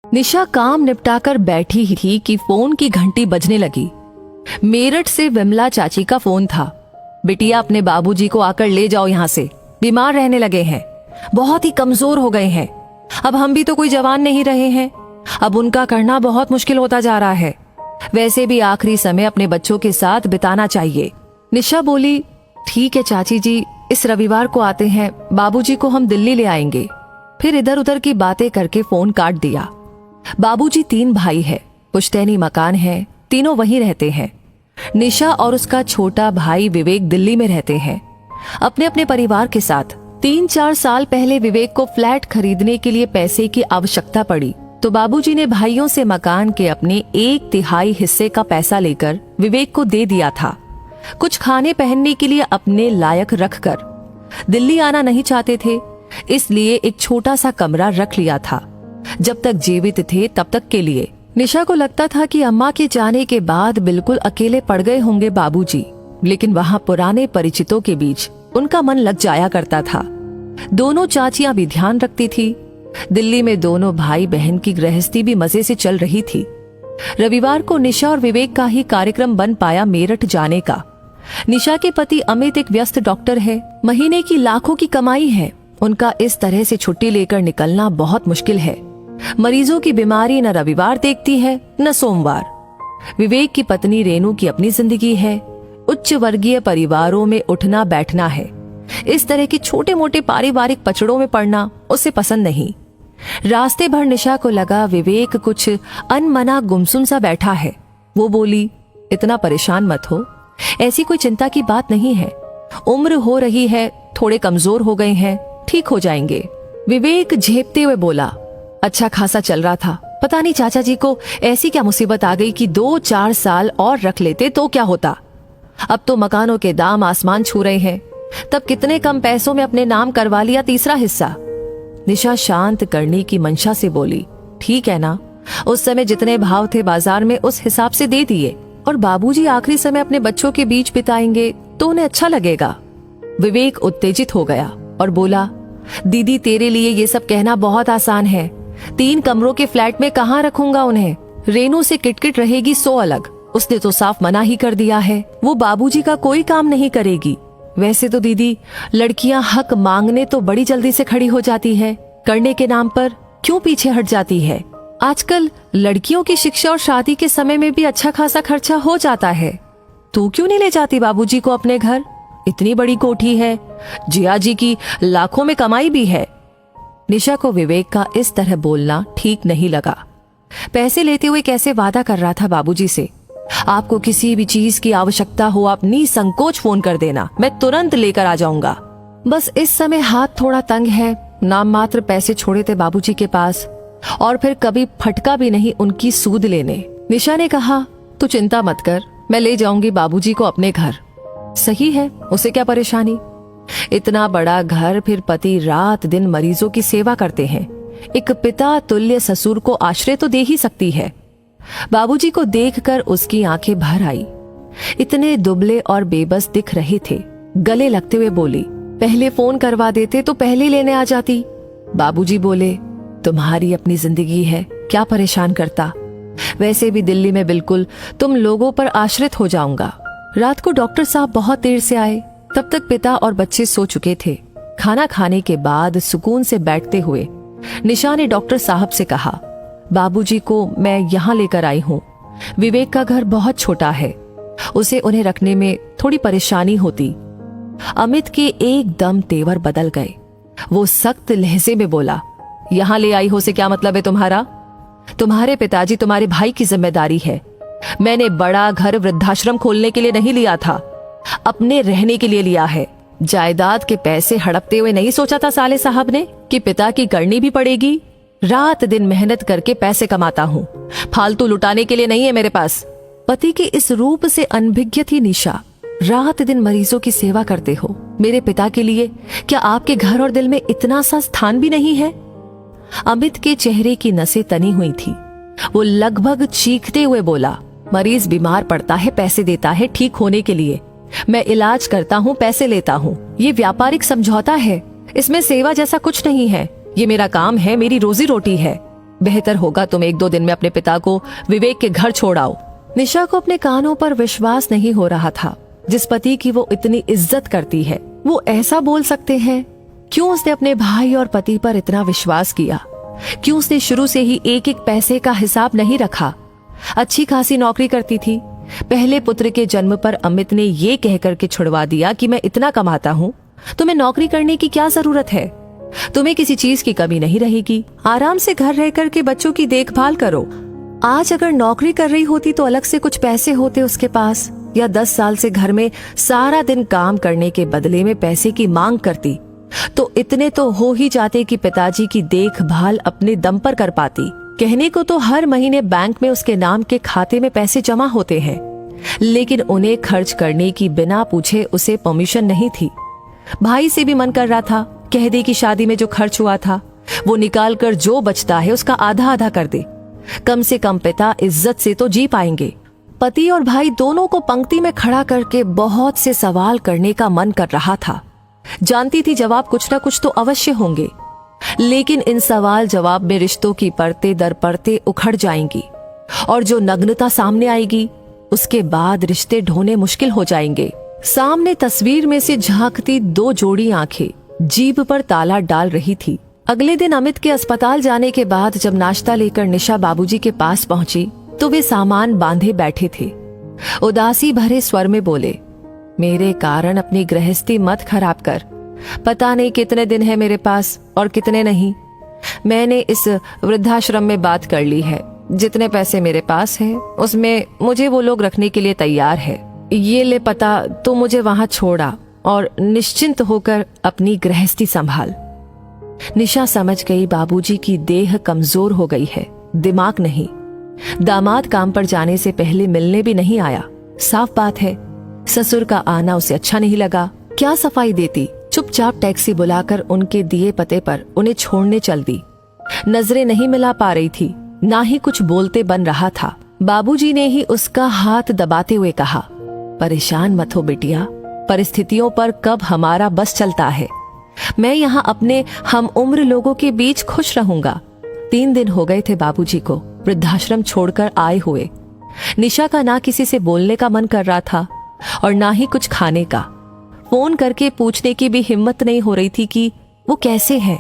निशा काम निपटाकर बैठी ही थी कि फोन की घंटी बजने लगी। मेरठ से विमला चाची का फोन था। बिटिया, अपने बाबूजी को आकर ले जाओ यहाँ से, बीमार रहने लगे हैं, बहुत ही कमजोर हो गए हैं। अब हम भी तो कोई जवान नहीं रहे हैं, अब उनका करना बहुत मुश्किल होता जा रहा है। वैसे भी आखिरी समय अपने बच्चों के साथ बिताना चाहिए। निशा बोली, ठीक है चाची जी, इस रविवार को आते हैं, बाबूजी को हम दिल्ली ले आएंगे। फिर इधर उधर की बातें करके फोन काट दिया। बाबूजी 3 भाई है, पुश्तैनी मकान है, तीनों वहीं रहते हैं। निशा और उसका छोटा भाई विवेक दिल्ली में रहते हैं अपने अपने परिवार के साथ। 3-4 साल पहले विवेक को फ्लैट खरीदने के लिए पैसे की आवश्यकता पड़ी तो बाबूजी ने भाइयों से मकान के अपने 1/3 हिस्से का पैसा लेकर विवेक को दे दिया था। कुछ खाने पहनने के लिए अपने लायक रखकर। दिल्ली आना नहीं चाहते थे, इसलिए एक छोटा सा कमरा रख लिया था, जब तक जीवित थे तब तक के लिए। निशा को लगता था कि अम्मा के जाने के बाद बिल्कुल अकेले पड़ गए होंगे बाबूजी, लेकिन वहाँ पुराने परिचितों के बीच उनका मन लग जाया करता था। दोनों चाचियां भी ध्यान रखती थी। दिल्ली में दोनों भाई बहन की गृहस्थी भी मजे से चल रही थी। रविवार को निशा और विवेक का ही कार्यक्रम बन पाया मेरठ जाने का। निशा के पति अमित एक व्यस्त डॉक्टर है, महीने की लाखों की कमाई है। उनका इस तरह से छुट्टी लेकर निकलना बहुत मुश्किल है। मरीजों की बीमारी न रविवार देखती है न सोमवार। विवेक की पत्नी रेनू की अपनी जिंदगी है, उच्च वर्गीय परिवारों में उठना बैठना है। इस तरह के छोटे मोटे पारिवारिक पचड़ों में पड़ना उसे पसंद नहीं। रास्ते भर निशा को लगा विवेक कुछ अनमना गुमसुम सा बैठा है। वो बोली, इतना परेशान मत हो, ऐसी कोई चिंता की बात नहीं है, उम्र हो रही है, थोड़े कमजोर हो गए हैं, ठीक हो जाएंगे। विवेक झेपते हुए बोला, अच्छा खासा चल रहा था, पता नहीं चाचा जी को ऐसी क्या मुसीबत आ गई कि 2-4 साल और रख लेते तो क्या होता। अब तो मकानों के दाम आसमान छू रहे हैं, तब कितने कम पैसों में अपने नाम करवा लिया 3रा हिस्सा। निशा शांत करने की मंशा से बोली, ठीक है ना, उस समय जितने भाव थे बाजार में उस हिसाब से दे दिए, और बाबूजी आखिरी समय अपने बच्चों के बीच बिताएंगे तो उन्हें अच्छा लगेगा। विवेक उत्तेजित हो गया और बोला, दीदी तेरे लिए ये सब कहना बहुत आसान है, 3 कमरों के फ्लैट में कहाँ रखूंगा उन्हें। रेनू से किटकिट रहेगी सो अलग, उसने तो साफ मना ही कर दिया है, वो बाबूजी का कोई काम नहीं करेगी। वैसे तो दीदी, लड़कियां हक मांगने तो बड़ी जल्दी से खड़ी हो जाती है, करने के नाम पर क्यों पीछे हट जाती है। आजकल लड़कियों की शिक्षा और शादी के समय में भी अच्छा खासा खर्चा हो जाता है। तू क्यों नहीं ले जाती बाबूजी को अपने घर, इतनी बड़ी कोठी है, जिया जी की लाखों में कमाई भी है। निशा को विवेक का इस तरह बोलना ठीक नहीं लगा। पैसे लेते हुए कैसे वादा कर रहा था बाबूजी से, आपको किसी भी चीज की आवश्यकता हो आप निसंकोच फोन कर देना, मैं तुरंत लेकर आ जाऊंगा। बस इस समय हाथ थोड़ा तंग है, नाम मात्र पैसे छोड़े थे बाबूजी के पास, और फिर कभी फटका भी नहीं उनकी सूद लेने। निशा ने कहा, तू चिंता मत कर, मैं ले जाऊंगी बाबूजी को अपने घर। सही है, उसे क्या परेशानी, इतना बड़ा घर, फिर पति रात दिन मरीजों की सेवा करते हैं, एक पिता तुल्य ससुर को आश्रय तो दे ही सकती है। बाबूजी को देखकर उसकी आंखें भर आई। इतने दुबले और बेबस दिख रहे थे। गले लगते हुए बोली, पहले फोन करवा देते तो पहले लेने आ जाती। बाबूजी बोले, तुम्हारी अपनी जिंदगी है, क्या परेशान करता, वैसे भी दिल्ली में बिल्कुल तुम लोगों पर आश्रित हो जाऊंगा। रात को डॉक्टर साहब बहुत देर से आए, तब तक पिता और बच्चे सो चुके थे। खाना खाने के बाद सुकून से बैठते हुए निशा ने डॉक्टर साहब से कहा, बाबूजी को मैं यहाँ लेकर आई हूँ, विवेक का घर बहुत छोटा है, उसे उन्हें रखने में थोड़ी परेशानी होती। अमित के एकदम तेवर बदल गए। वो सख्त लहजे में बोला, यहाँ ले आई हो से क्या मतलब है तुम्हारा, तुम्हारे पिताजी तुम्हारे भाई की जिम्मेदारी है। मैंने बड़ा घर वृद्धाश्रम खोलने के लिए नहीं लिया था, अपने रहने के लिए लिया है। जायदाद के पैसे हड़पते हुए नहीं सोचा था साले साहब ने कि पिता की करनी भी पड़ेगी। रात दिन मेहनत करके पैसे कमाता हूँ, फालतू लुटाने के लिए नहीं है मेरे पास। पति के इस रूप से अनभिज्ञ थी निशा। रात दिन मरीजों की सेवा करते हो, मेरे पिता के लिए क्या आपके घर और दिल में इतना सा स्थान भी नहीं है। अमित के चेहरे की नसें तनी हुई थी। वो लगभग चीखते हुए बोला, मरीज बीमार पड़ता है, पैसे देता है ठीक होने के लिए, मैं इलाज करता हूँ, पैसे लेता हूँ, ये व्यापारिक समझौता है, इसमें सेवा जैसा कुछ नहीं है, ये मेरा काम है, मेरी रोजी रोटी है। बेहतर होगा तुम 1-2 दिन में अपने पिता को विवेक के घर छोड़ आओ। निशा को अपने कानों पर विश्वास नहीं हो रहा था। जिस पति की वो इतनी इज्जत करती है वो ऐसा बोल सकते हैं। क्यों उसने अपने भाई और पति पर इतना विश्वास किया? क्यों उसने शुरू से ही एक एक पैसे का हिसाब नहीं रखा? अच्छी खासी नौकरी करती थी। पहले पुत्र के जन्म पर अमित ने ये कहकर के छुड़वा दिया कि मैं इतना कमाता हूँ, तुम्हें नौकरी करने की क्या जरूरत है? तुम्हें किसी चीज की कमी नहीं रहेगी, आराम से घर रह कर के बच्चों की देखभाल करो। आज अगर नौकरी कर रही होती तो अलग से कुछ पैसे होते उसके पास, या 10 साल से घर में सारा दिन काम करने के बदले में पैसे की मांग करती तो इतने तो हो ही जाते कि पिताजी की देखभाल अपने दम पर कर पाती। कहने को तो हर महीने बैंक में उसके नाम के खाते में पैसे जमा होते हैं, लेकिन उन्हें खर्च करने की बिना पूछे उसे परमिशन नहीं थी। भाई से भी मन कर रहा था, कह दे कि शादी में जो खर्च हुआ था वो निकाल कर जो बचता है उसका आधा आधा कर दे। कम से कम पिता इज्जत से तो जी पाएंगे। पति और भाई दोनों को पंक्ति में खड़ा करके बहुत से सवाल करने का मन कर रहा था। जानती थी जवाब कुछ ना कुछ तो अवश्य होंगे, लेकिन इन सवाल जवाब में रिश्तों की परतें दर परतें उखड़ जाएंगी और जो नग्नता सामने आएगी उसके बाद रिश्ते ढोने मुश्किल हो जाएंगे। सामने तस्वीर में से झांकती 2 जोड़ी आंखें जीभ पर ताला डाल रही थी। अगले दिन अमित के अस्पताल जाने के बाद जब नाश्ता लेकर निशा बाबूजी के पास पहुंची तो वे सामान बांधे बैठे थे। उदासी भरे स्वर में बोले, मेरे कारण अपनी गृहस्थी मत खराब कर। पता नहीं कितने दिन है मेरे पास और कितने नहीं। मैंने इस वृद्धाश्रम में बात कर ली है, जितने पैसे मेरे पास है उसमें मुझे वो लोग रखने के लिए तैयार है। ये ले पता, तो मुझे वहां छोड़ा और निश्चिंत होकर अपनी गृहस्थी संभाल। निशा समझ गई बाबूजी की देह कमजोर हो गई है, दिमाग नहीं। दामाद काम पर जाने से पहले मिलने भी नहीं आया। साफ बात है ससुर का आना उसे अच्छा नहीं लगा। क्या सफाई देती, चुपचाप टैक्सी बुलाकर उनके दिए पते पर उन्हें छोड़ने चल दी। नजरें नहीं मिला पा रही थी, ना ही कुछ बोलते बन रहा था। बाबूजी ने ही उसका हाथ दबाते हुए कहा, परेशान मत हो बिटिया, परिस्थितियों पर कब हमारा बस चलता है। मैं यहाँ अपने हम उम्र लोगों के बीच खुश रहूंगा। 3 दिन हो गए थे बाबूजी को वृद्धाश्रम छोड़कर आए हुए। निशा का ना किसी से बोलने का मन कर रहा था और ना ही कुछ खाने का। फोन करके पूछने की भी हिम्मत नहीं हो रही थी कि वो कैसे हैं।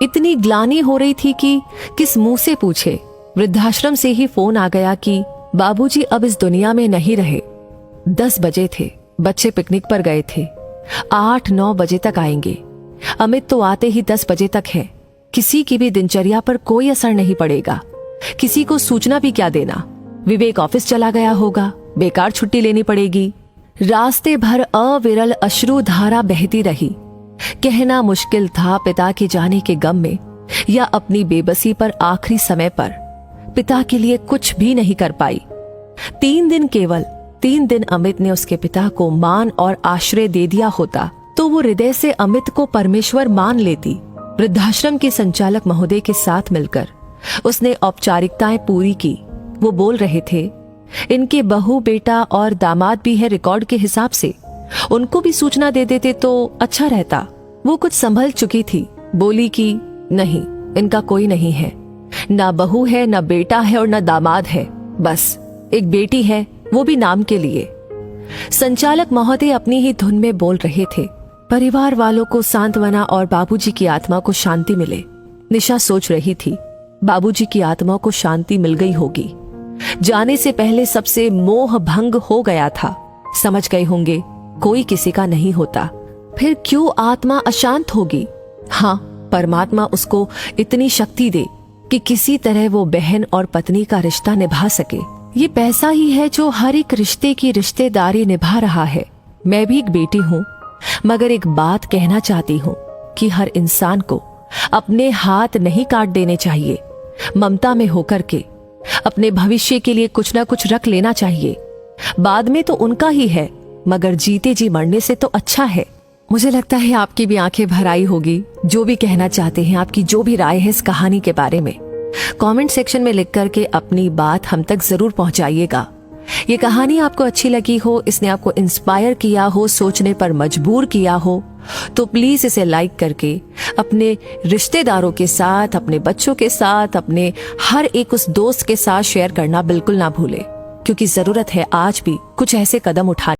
इतनी ग्लानि हो रही थी कि किस मुंह से पूछे। वृद्धाश्रम से ही फोन आ गया कि बाबूजी अब इस दुनिया में नहीं रहे। 10 बजे थे, बच्चे पिकनिक पर गए थे। 8-9 बजे तक आएंगे। अमित तो आते ही 10 बजे तक है। किसी की भी दिनचर्या पर कोई असर नहीं पड़ेगा। किसी को सूचना भी क्या देना। विवेक ऑफिस चला गया होगा, बेकार छुट्टी लेनी पड़ेगी। रास्ते भर अविरल अश्रु धारा बहती रही। कहना मुश्किल था पिता के जाने के गम में या अपनी बेबसी पर आखिरी समय पर पिता के लिए कुछ भी नहीं कर पाई। 3 दिन, केवल 3 दिन अमित ने उसके पिता को मान और आश्रय दे दिया होता तो वो हृदय से अमित को परमेश्वर मान लेती। वृद्धाश्रम के संचालक महोदय के साथ मिलकर उसने औपचारिकताएं पूरी की। वो बोल रहे थे, इनके बहू बेटा और दामाद भी है रिकॉर्ड के हिसाब से, उनको भी सूचना दे देते तो अच्छा रहता। वो कुछ संभल चुकी थी, बोली कि नहीं, इनका कोई नहीं है, ना बहू है, ना बेटा है और ना दामाद है, बस एक बेटी है, वो भी नाम के लिए। संचालक महोदय अपनी ही धुन में बोल रहे थे। परिवार वालों को सांत्वना और बाबूजी की आत्मा को शांति मिले। निशा सोच रही थी, बाबूजी की आत्मा को शांति मिल गई होगी। जाने से पहले सबसे मोह भंग हो गया था। समझ गए होंगे कोई किसी का नहीं होता, फिर क्यों आत्मा अशांत होगी। हाँ, परमात्मा उसको इतनी शक्ति दे कि किसी तरह वो बहन और पत्नी का रिश्ता निभा सके। ये पैसा ही है जो हर एक रिश्ते की रिश्तेदारी निभा रहा है। मैं भी एक बेटी हूँ, मगर एक बात कहना चाहती हूँ कि हर इंसान को अपने हाथ नहीं काट देने चाहिए। ममता में होकर के अपने भविष्य के लिए कुछ ना कुछ रख लेना चाहिए। बाद में तो उनका ही है, मगर जीते जी मरने से तो अच्छा है। मुझे लगता है आपकी भी आंखें भर आई होगी। जो भी कहना चाहते हैं, आपकी जो भी राय है इस कहानी के बारे में, कमेंट सेक्शन में लिख करके अपनी बात हम तक जरूर पहुंचाइएगा। ये कहानी आपको अच्छी लगी हो, इसने आपको इंस्पायर किया हो, सोचने पर मजबूर किया हो, तो प्लीज इसे लाइक करके अपने रिश्तेदारों के साथ, अपने बच्चों के साथ, अपने हर एक उस दोस्त के साथ शेयर करना बिल्कुल ना भूले, क्योंकि जरूरत है आज भी कुछ ऐसे कदम उठाने